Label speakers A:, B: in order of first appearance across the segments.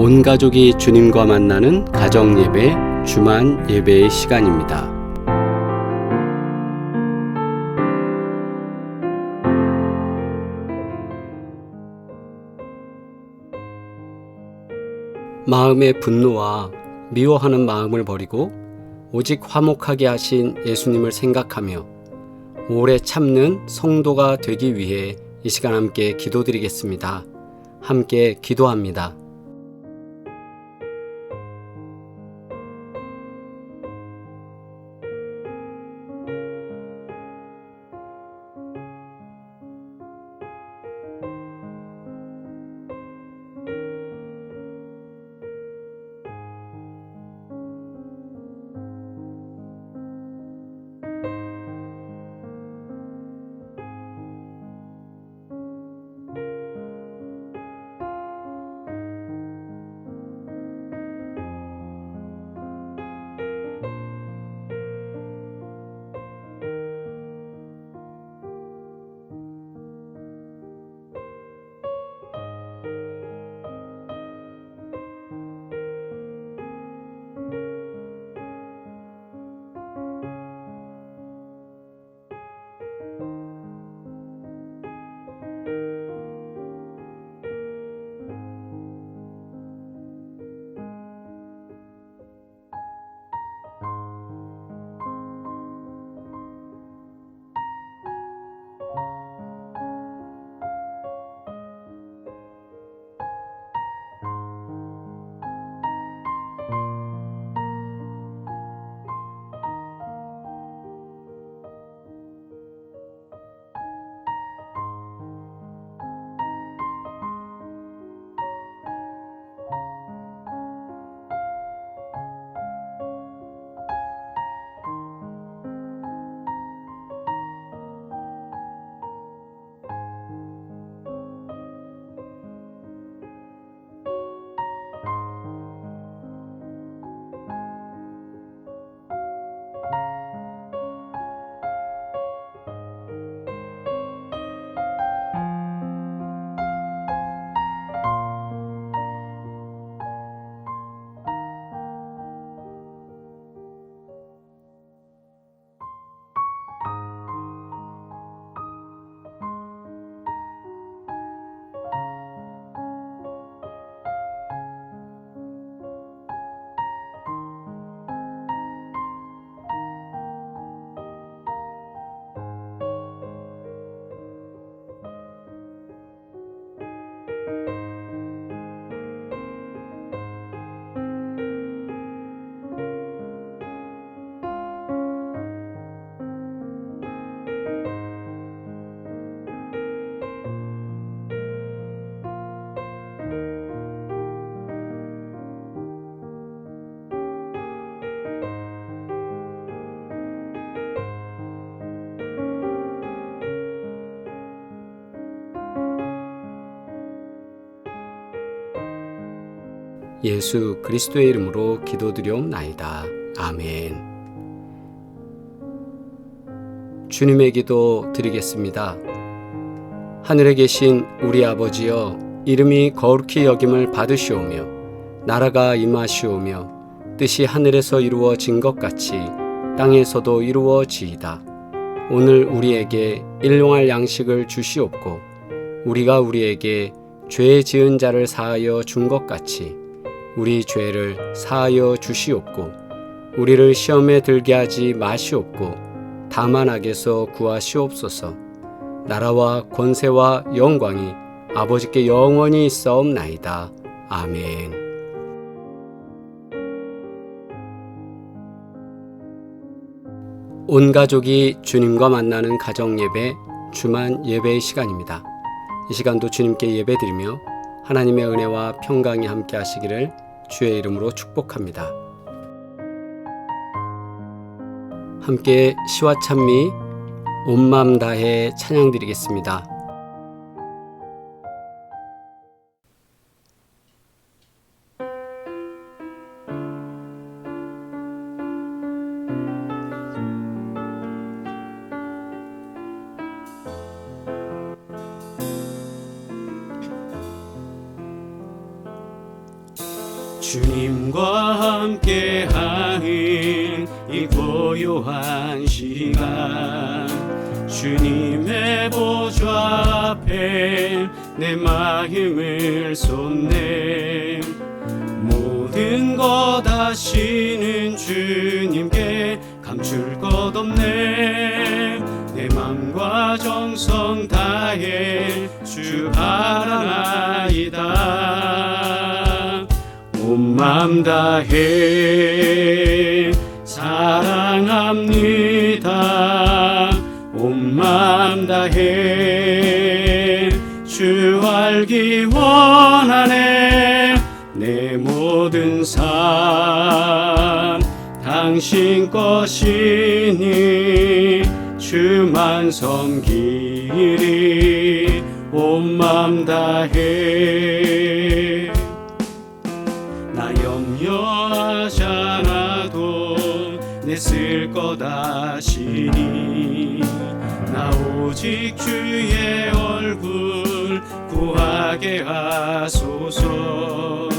A: 온 가족이 주님과 만나는 가정예배, 주만 예배의 시간입니다. 마음의 분노와 미워하는 마음을 버리고 오직 화목하게 하신 예수님을 생각하며 오래 참는 성도가 되기 위해 이 시간 함께 기도드리겠습니다. 함께 기도합니다. 예수 그리스도의 이름으로 기도드리옵나이다. 아멘. 주님의 기도 드리겠습니다. 하늘에 계신 우리 아버지여, 이름이 거룩히 여김을 받으시오며 나라가 임하시오며 뜻이 하늘에서 이루어진 것 같이 땅에서도 이루어지이다. 오늘 우리에게 일용할 양식을 주시옵고 우리가 우리에게 죄 지은 자를 사하여 준 것 같이 우리 죄를 사하여 주시옵고 우리를 시험에 들게 하지 마시옵고 다만 악에서 구하시옵소서. 나라와 권세와 영광이 아버지께 영원히 있사옵나이다. 아멘. 온 가족이 주님과 만나는 가정예배, 주만 예배의 시간입니다. 이 시간도 주님께 예배드리며 하나님의 은혜와 평강이 함께 하시기를 주의 이름으로 축복합니다. 함께 시와 찬미 온 마음 다해 찬양드리겠습니다. 주님과 함께하는 이 고요한 시간, 주님의 보좌 앞에 내 마음을 쏟네. 모든 것 아시는 주님께 감출 것 없네. 내 맘과 정성 다해 주 바라나이다. 온 맘 다해 사랑합니다. 온 맘 다해 주 알기 원하네. 내 모든 삶 당신 것이니 주만 섬기리. 온 맘 다해 나 염려하지 않아도 내 쓸 것 아시니. 나 오직 주의 얼굴 구하게 하소서.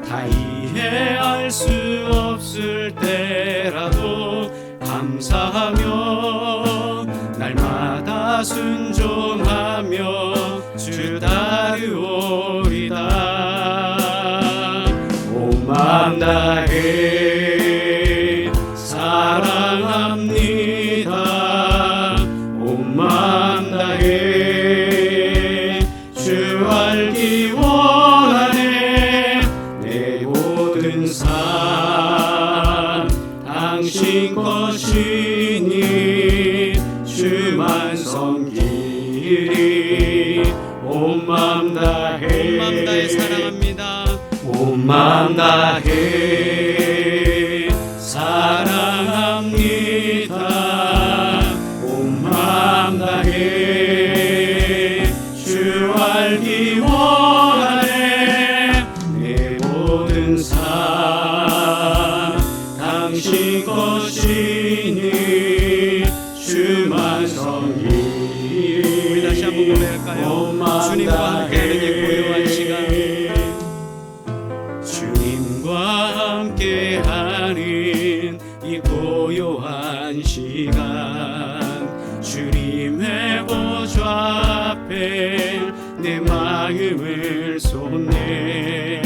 A: 다 이해할 수 없을 때라도 감사하며 날마다 순종하며 주 따르오리다. 온 맘 다해 사랑합니다. 온 맘 다해 주 알기 원하네. 내 모든 삶 당신 것이니 주만 섬기리. 온 맘 다해 사랑합니다. 온 맘 다해 사랑합니다. 온 맘 다해 주 알기 원하네. 내 모든 삶 당신 것이니 주만 섬기리. 우리 다시 한번 고백할까요? 주님과 함께하는 이 고요한 시간, 주님과 함께하는 이 고요한 시간, 주님의 보좌 앞에 내 마음을 쏟네.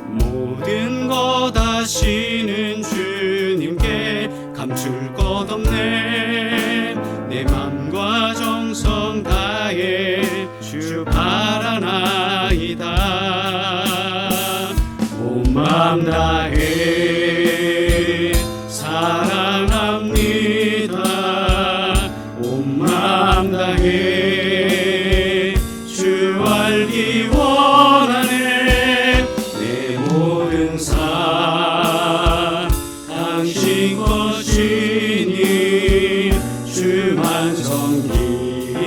A: 모든 것 아시는 주님께 감출 것 없네. 내 맘과 정성 다해 주 바라나이다. 온 맘 다해 사랑합니다. 온 맘 다해 주 알기 원하네. 내 모든 삶 당신 것이니 주만 섬기리.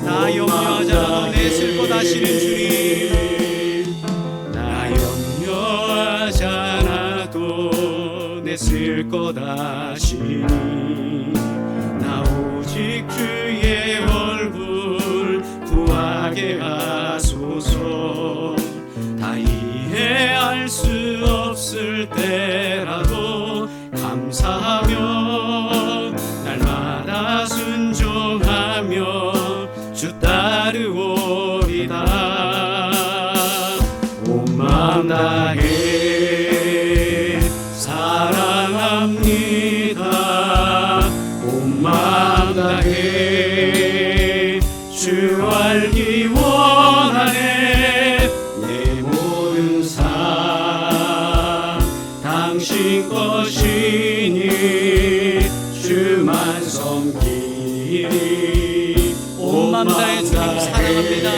A: 나 염려하지 않아도 내 쓸 것 아시는 주님. 나 염려하지 않아도 내 쓸 것 아시니. 나 오직 주의 얼굴 구하게 하소서. 다 이해할 수 없을 때라도 감사하며 날마다 순종하며 주 따르오리다. 온 맘 다해 사랑합니다. 온 맘 다해 주 알기 원하네. 내 모든 삶 당신 것이니 주만 섬기리. 온 맘 다해 주님 사랑합니다.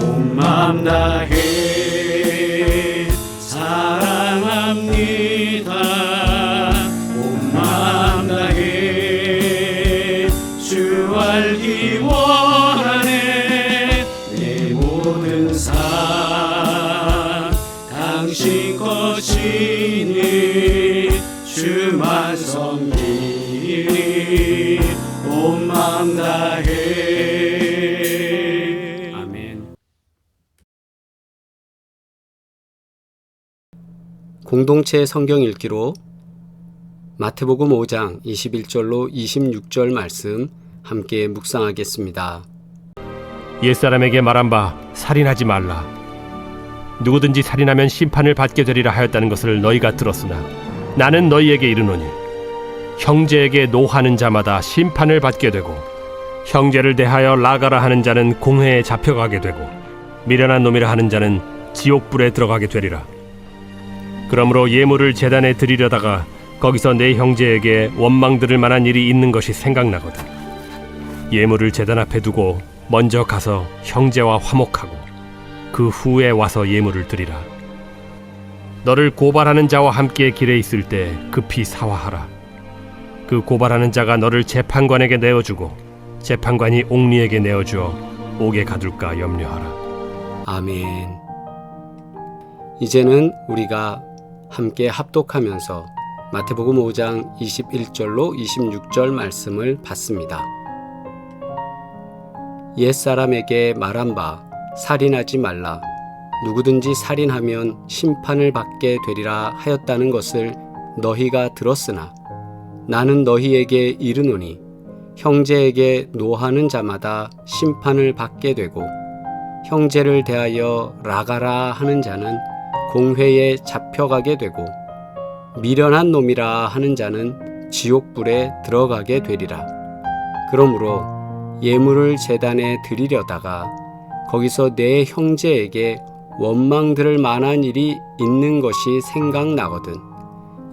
A: 온 맘 다해 사랑합니다. 온 맘 다해 주 알기 원하네. 내 모든 삶 당신 것이니 주만 섬기리. 온 맘 다해 공동체 성경 읽기로 마태복음 5장 21절로 26절 말씀 함께 묵상하겠습니다.
B: 옛사람에게 말한 바 살인하지 말라. 누구든지 살인하면 심판을 받게 되리라 하였다는 것을 너희가 들었으나 나는 너희에게 이르노니 형제에게 노하는 자마다 심판을 받게 되고 형제를 대하여 라가라 하는 자는 공회에 잡혀가게 되고 미련한 놈이라 하는 자는 지옥불에 들어가게 되리라. 그러므로 예물을 제단에 드리려다가 거기서 내 형제에게 원망 들을 만한 일이 있는 것이 생각나거든. 예물을 제단 앞에 두고 먼저 가서 형제와 화목하고 그 후에 와서 예물을 드리라. 너를 고발하는 자와 함께 길에 있을 때 급히 사화하라. 그 고발하는 자가 너를 재판관에게 내어주고 재판관이 옥리에게 내어주어 옥에 가둘까 염려하라.
A: 아멘. 이제는 우리가 함께 합독하면서 마태복음 5장 21절로 26절 말씀을 받습니다. 옛사람에게 말한 바 살인하지 말라. 누구든지 살인하면 심판을 받게 되리라 하였다는 것을 너희가 들었으나 나는 너희에게 이르노니 형제에게 노하는 자마다 심판을 받게 되고 형제를 대하여 라가라 하는 자는 공회에 잡혀가게 되고 미련한 놈이라 하는 자는 지옥불에 들어가게 되리라. 그러므로 예물을 제단에 드리려다가 거기서 내 형제에게 원망 들을 만한 일이 있는 것이 생각나거든.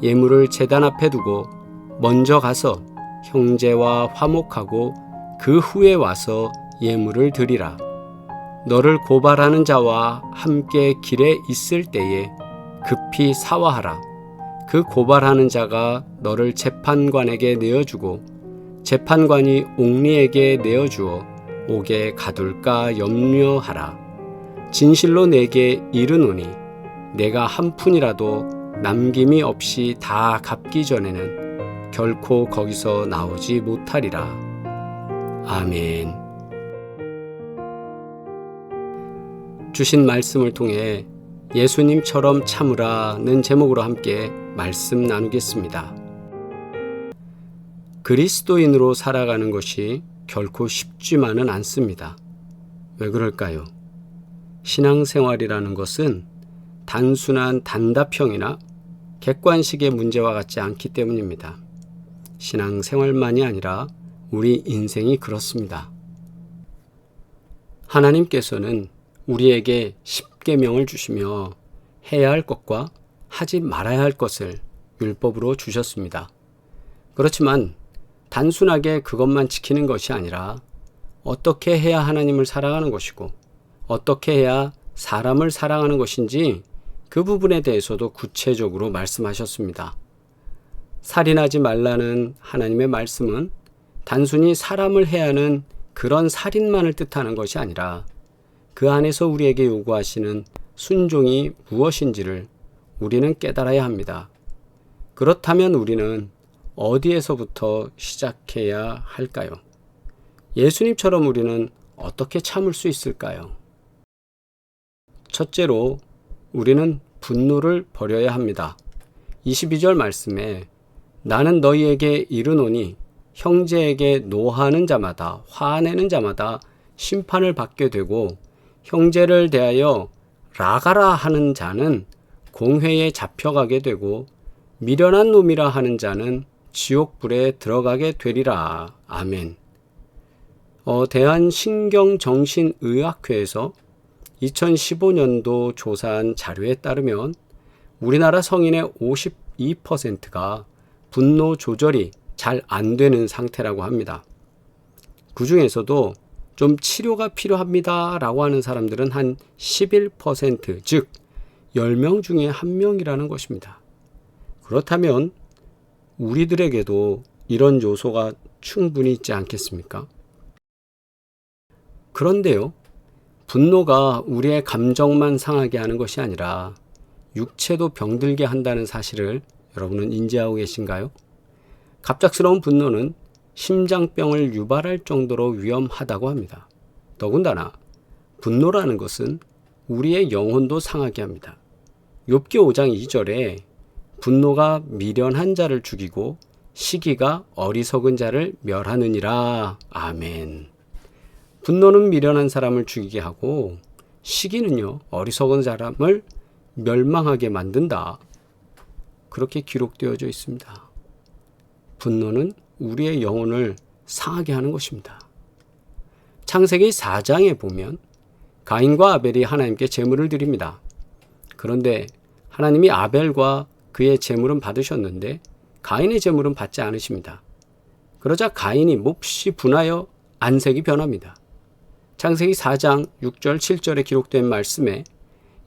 A: 예물을 제단 앞에 두고 먼저 가서 형제와 화목하고 그 후에 와서 예물을 드리라. 너를 고발하는 자와 함께 길에 있을 때에 급히 사화하라. 그 고발하는 자가 너를 재판관에게 내어주고 재판관이 옥리에게 내어주어 옥에 가둘까 염려하라. 진실로 내게 이르노니 내가 한 푼이라도 남김이 없이 다 갚기 전에는 결코 거기서 나오지 못하리라. 아멘. 주신 말씀을 통해 예수님처럼 참으라는 제목으로 함께 말씀 나누겠습니다. 그리스도인으로 살아가는 것이 결코 쉽지만은 않습니다. 왜 그럴까요? 신앙생활이라는 것은 단순한 단답형이나 객관식의 문제와 같지 않기 때문입니다. 신앙생활만이 아니라 우리 인생이 그렇습니다. 하나님께서는 우리에게 십계명을 주시며 해야 할 것과 하지 말아야 할 것을 율법으로 주셨습니다. 그렇지만 단순하게 그것만 지키는 것이 아니라 어떻게 해야 하나님을 사랑하는 것이고 어떻게 해야 사람을 사랑하는 것인지 그 부분에 대해서도 구체적으로 말씀하셨습니다. 살인하지 말라는 하나님의 말씀은 단순히 사람을 해야 하는 그런 살인만을 뜻하는 것이 아니라 그 안에서 우리에게 요구하시는 순종이 무엇인지를 우리는 깨달아야 합니다. 그렇다면 우리는 어디에서부터 시작해야 할까요? 예수님처럼 우리는 어떻게 참을 수 있을까요? 첫째로 우리는 분노를 버려야 합니다. 22절 말씀에 나는 너희에게 이르노니 형제에게 노하는 자마다 화내는 자마다 심판을 받게 되고 형제를 대하여 라가라 하는 자는 공회에 잡혀가게 되고 미련한 놈이라 하는 자는 지옥불에 들어가게 되리라. 아멘. 대한신경정신의학회에서 2015년도 조사한 자료에 따르면 우리나라 성인의 52%가 분노 조절이 잘 안 되는 상태라고 합니다. 그 중에서도 좀 치료가 필요합니다 라고 하는 사람들은 한 11%, 즉 10명 중에 1명이라는 것입니다. 그렇다면 우리들에게도 이런 요소가 충분히 있지 않겠습니까? 그런데요, 분노가 우리의 감정만 상하게 하는 것이 아니라 육체도 병들게 한다는 사실을 여러분은 인지하고 계신가요? 갑작스러운 분노는 심장병을 유발할 정도로 위험하다고 합니다. 더군다나 분노라는 것은 우리의 영혼도 상하게 합니다. 욥기 5장 2절에 분노가 미련한 자를 죽이고 시기가 어리석은 자를 멸하느니라. 아멘. 분노는 미련한 사람을 죽이게 하고 시기는요, 어리석은 사람을 멸망하게 만든다. 그렇게 기록되어져 있습니다. 분노는 우리의 영혼을 상하게 하는 것입니다. 창세기 4장에 보면 가인과 아벨이 하나님께 제물을 드립니다. 그런데 하나님이 아벨과 그의 제물은 받으셨는데 가인의 제물은 받지 않으십니다. 그러자 가인이 몹시 분하여 안색이 변합니다. 창세기 4장 6절 7절에 기록된 말씀에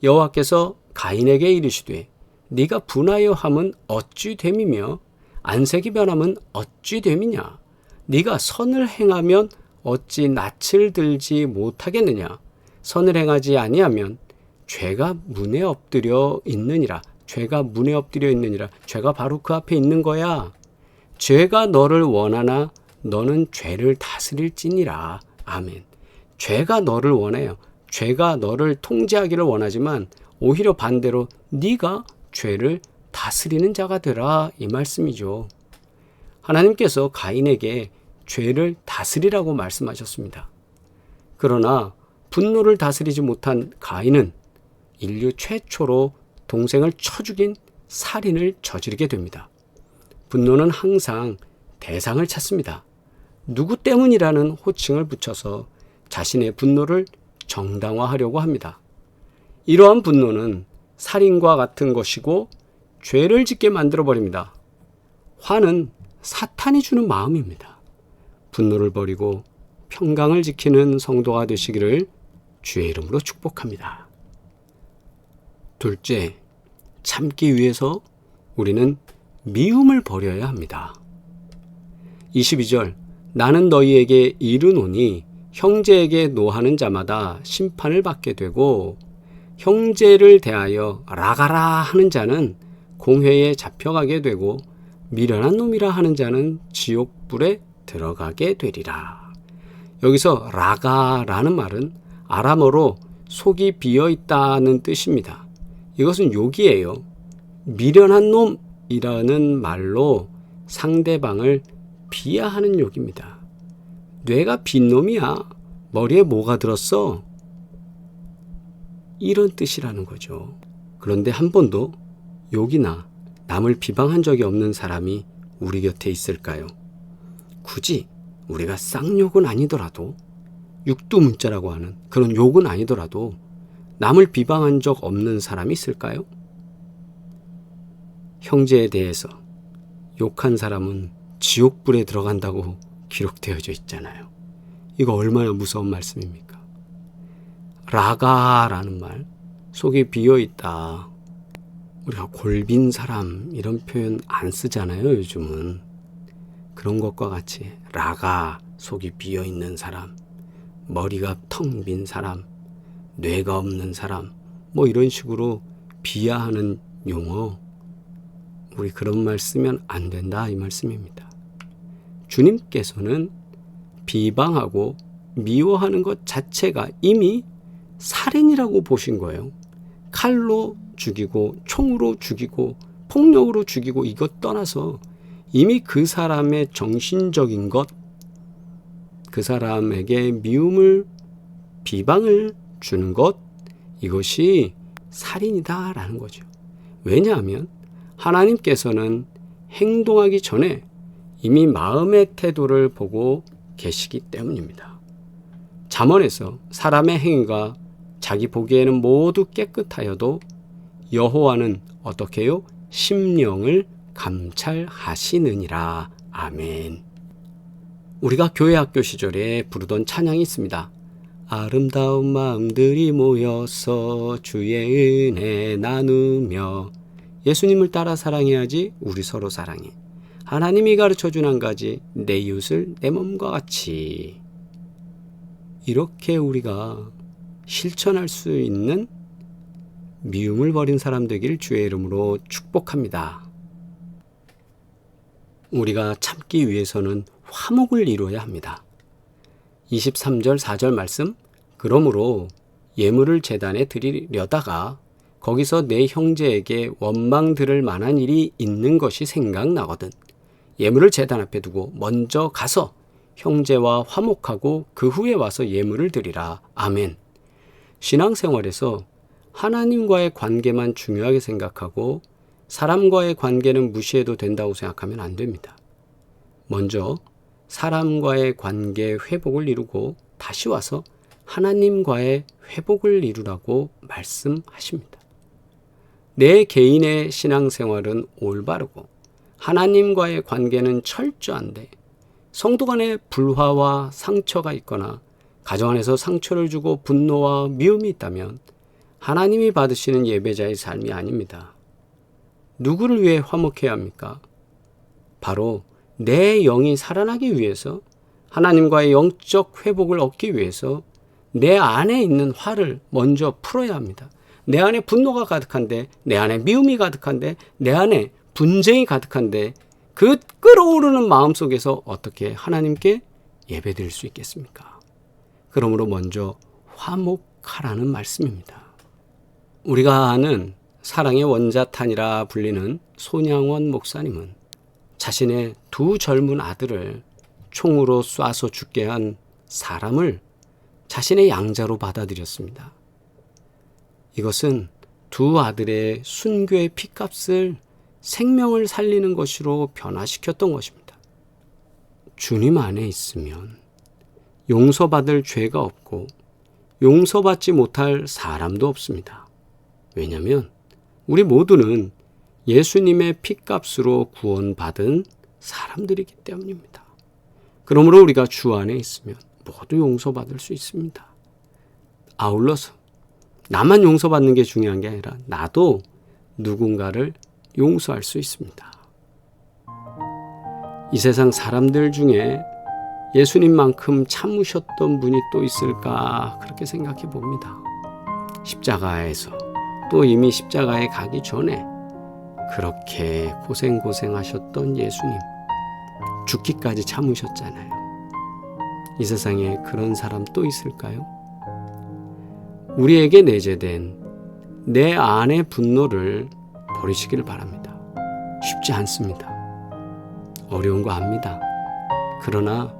A: 여호와께서 가인에게 이르시되 네가 분하여 함은 어찌 됨이며 안색이 변함은 어찌 됨이냐. 네가 선을 행하면 어찌 낯을 들지 못하겠느냐. 선을 행하지 아니하면 죄가 문에 엎드려 있느니라. 죄가 문에 엎드려 있느니라. 죄가 바로 그 앞에 있는 거야. 죄가 너를 원하나 너는 죄를 다스릴지니라. 아멘. 죄가 너를 원해요. 죄가 너를 통제하기를 원하지만 오히려 반대로 네가 죄를 다스리는 자가 되라, 이 말씀이죠. 하나님께서 가인에게 죄를 다스리라고 말씀하셨습니다. 그러나 분노를 다스리지 못한 가인은 인류 최초로 동생을 쳐 죽인 살인을 저지르게 됩니다. 분노는 항상 대상을 찾습니다. 누구 때문이라는 호칭을 붙여서 자신의 분노를 정당화하려고 합니다. 이러한 분노는 살인과 같은 것이고 죄를 짓게 만들어버립니다. 화는 사탄이 주는 마음입니다. 분노를 버리고 평강을 지키는 성도가 되시기를 주의 이름으로 축복합니다. 둘째, 참기 위해서 우리는 미움을 버려야 합니다. 22절, 나는 너희에게 이르노니 형제에게 노하는 자마다 심판을 받게 되고 형제를 대하여 라가라 하는 자는 공회에 잡혀가게 되고 미련한 놈이라 하는 자는 지옥불에 들어가게 되리라. 여기서 라가라는 말은 아람어로 속이 비어있다는 뜻입니다. 이것은 욕이에요. 미련한 놈이라는 말로 상대방을 비하하는 욕입니다. 뇌가 빈 놈이야. 머리에 뭐가 들었어? 이런 뜻이라는 거죠. 그런데 한 번도 욕이나 남을 비방한 적이 없는 사람이 우리 곁에 있을까요? 굳이 우리가 쌍욕은 아니더라도, 육두문자라고 하는 그런 욕은 아니더라도 남을 비방한 적 없는 사람이 있을까요? 형제에 대해서 욕한 사람은 지옥불에 들어간다고 기록되어져 있잖아요. 이거 얼마나 무서운 말씀입니까? 라가라는 말, 속이 비어있다. 우리가 골빈 사람 이런 표현 안 쓰잖아요, 요즘은. 그런 것과 같이 라가, 속이 비어있는 사람, 머리가 텅 빈 사람, 뇌가 없는 사람, 뭐 이런 식으로 비하하는 용어, 우리 그런 말 쓰면 안 된다, 이 말씀입니다. 주님께서는 비방하고 미워하는 것 자체가 이미 살인이라고 보신 거예요. 칼로 죽이고 총으로 죽이고 폭력으로 죽이고 이것 떠나서 이미 그 사람의 정신적인 것, 그 사람에게 미움을, 비방을 주는 것, 이것이 살인이다라는 거죠. 왜냐하면 하나님께서는 행동하기 전에 이미 마음의 태도를 보고 계시기 때문입니다. 잠언에서 사람의 행위가 자기 보기에는 모두 깨끗하여도 여호와는 어떻게 해요? 심령을 감찰하시느니라. 아멘. 우리가 교회 학교 시절에 부르던 찬양이 있습니다. 아름다운 마음들이 모여서 주의 은혜 나누며, 예수님을 따라 사랑해야지 우리 서로 사랑해. 하나님이 가르쳐준 한 가지, 내 이웃을 내 몸과 같이. 이렇게 우리가 실천할 수 있는 미움을 버린 사람 되기를 주의 이름으로 축복합니다. 우리가 참기 위해서는 화목을 이루어야 합니다. 23절 4절 말씀, 그러므로 예물을 제단에 드리려다가 거기서 내 형제에게 원망 들을 만한 일이 있는 것이 생각나거든 예물을 제단 앞에 두고 먼저 가서 형제와 화목하고 그 후에 와서 예물을 드리라. 아멘. 신앙생활에서 하나님과의 관계만 중요하게 생각하고 사람과의 관계는 무시해도 된다고 생각하면 안 됩니다. 먼저 사람과의 관계 회복을 이루고 다시 와서 하나님과의 회복을 이루라고 말씀하십니다. 내 개인의 신앙생활은 올바르고 하나님과의 관계는 철저한데 성도 간에 불화와 상처가 있거나 가정 안에서 상처를 주고 분노와 미움이 있다면 하나님이 받으시는 예배자의 삶이 아닙니다. 누구를 위해 화목해야 합니까? 바로 내 영이 살아나기 위해서 하나님과의 영적 회복을 얻기 위해서 내 안에 있는 화를 먼저 풀어야 합니다. 내 안에 분노가 가득한데, 내 안에 미움이 가득한데, 내 안에 분쟁이 가득한데 그 끓어오르는 마음속에서 어떻게 하나님께 예배드릴 수 있겠습니까? 그러므로 먼저 화목하라는 말씀입니다. 우리가 아는 사랑의 원자탄이라 불리는 손양원 목사님은 자신의 두 젊은 아들을 총으로 쏴서 죽게 한 사람을 자신의 양자로 받아들였습니다. 이것은 두 아들의 순교의 피값을 생명을 살리는 것으로 변화시켰던 것입니다. 주님 안에 있으면 용서받을 죄가 없고 용서받지 못할 사람도 없습니다. 왜냐하면 우리 모두는 예수님의 피값으로 구원받은 사람들이기 때문입니다. 그러므로 우리가 주 안에 있으면 모두 용서받을 수 있습니다. 아울러서 나만 용서받는 게 중요한 게 아니라 나도 누군가를 용서할 수 있습니다. 이 세상 사람들 중에 예수님만큼 참으셨던 분이 또 있을까 그렇게 생각해 봅니다. 십자가에서 또 이미 십자가에 가기 전에 그렇게 고생하셨던 예수님 죽기까지 참으셨잖아요. 이 세상에 그런 사람 또 있을까요? 우리에게 내재된 내 안의 분노를 버리시기를 바랍니다. 쉽지 않습니다. 어려운 거 압니다. 그러나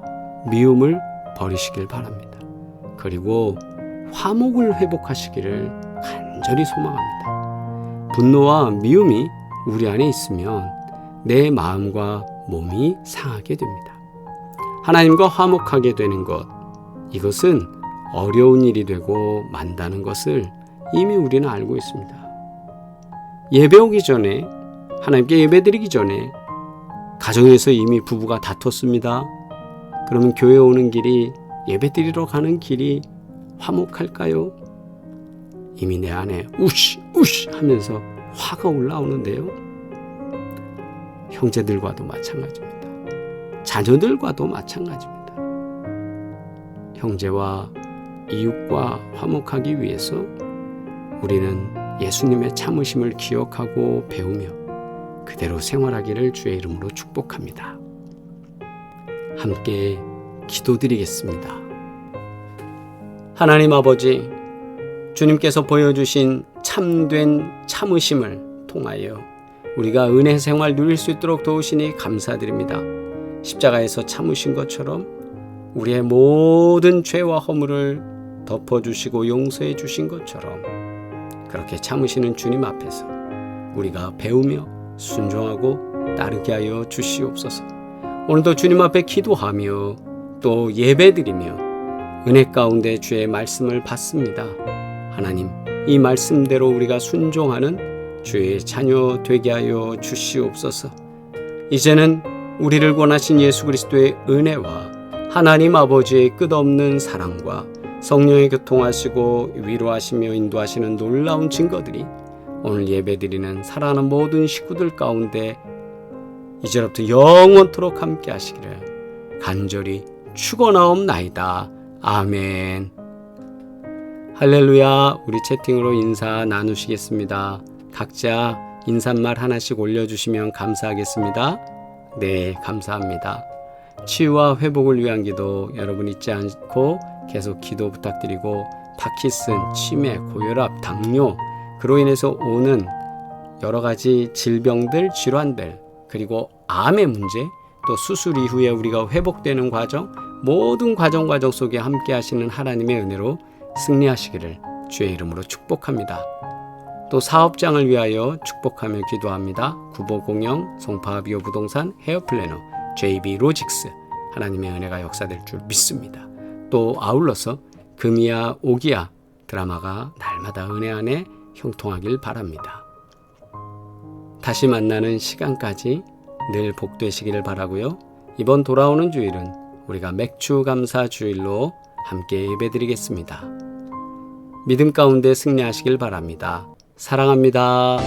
A: 미움을 버리시길 바랍니다. 그리고 화목을 회복하시기를 간절히 소망합니다. 분노와 미움이 우리 안에 있으면 내 마음과 몸이 상하게 됩니다. 하나님과 화목하게 되는 것, 이것은 어려운 일이 되고 만다는 것을 이미 우리는 알고 있습니다. 예배 오기 전에, 하나님께 예배드리기 전에 가정에서 이미 부부가 다퉜습니다. 그러면 교회 오는 길이, 예배드리러 가는 길이 화목할까요? 이미 내 안에 우시 하면서 화가 올라오는데요. 형제들과도 마찬가지입니다. 자녀들과도 마찬가지입니다. 형제와 이웃과 화목하기 위해서 우리는 예수님의 참으심을 기억하고 배우며 그대로 생활하기를 주의 이름으로 축복합니다. 함께 기도드리겠습니다. 하나님 아버지, 주님께서 보여주신 참된 참으심을 통하여 우리가 은혜 생활 누릴 수 있도록 도우시니 감사드립니다. 십자가에서 참으신 것처럼 우리의 모든 죄와 허물을 덮어주시고 용서해 주신 것처럼 그렇게 참으시는 주님 앞에서 우리가 배우며 순종하고 따르게 하여 주시옵소서. 오늘도 주님 앞에 기도하며 또 예배드리며 은혜 가운데 주의 말씀을 받습니다. 하나님, 이 말씀대로 우리가 순종하는 주의 자녀 되게 하여 주시옵소서. 이제는 우리를 권하신 예수 그리스도의 은혜와 하나님 아버지의 끝없는 사랑과 성령의 교통하시고 위로하시며 인도하시는 놀라운 증거들이 오늘 예배드리는 사랑하는 모든 식구들 가운데 이제부터 영원토록 함께 하시기를 간절히 축원하옵나이다. 아멘. 할렐루야. 우리 채팅으로 인사 나누시겠습니다. 각자 인사말 하나씩 올려주시면 감사하겠습니다. 네, 감사합니다. 치유와 회복을 위한 기도 여러분 잊지 않고 계속 기도 부탁드리고 파킨슨, 치매, 고혈압, 당뇨 그로 인해서 오는 여러 가지 질병들, 질환들, 그리고 암의 문제, 또 수술 이후에 우리가 회복되는 과정, 모든 과정 속에 함께 하시는 하나님의 은혜로 승리하시기를 주의 이름으로 축복합니다. 또 사업장을 위하여 축복하며 기도합니다. 구보공영, 송파비오 부동산, 헤어플래너, JB 로직스, 하나님의 은혜가 역사될 줄 믿습니다. 또 아울러서 금이야 오기야 드라마가 날마다 은혜 안에 형통하길 바랍니다. 다시 만나는 시간까지 늘 복되시기를 바라고요. 이번 돌아오는 주일은 우리가 맥주 감사 주일로 함께 예배드리겠습니다. 믿음 가운데 승리하시길 바랍니다. 사랑합니다.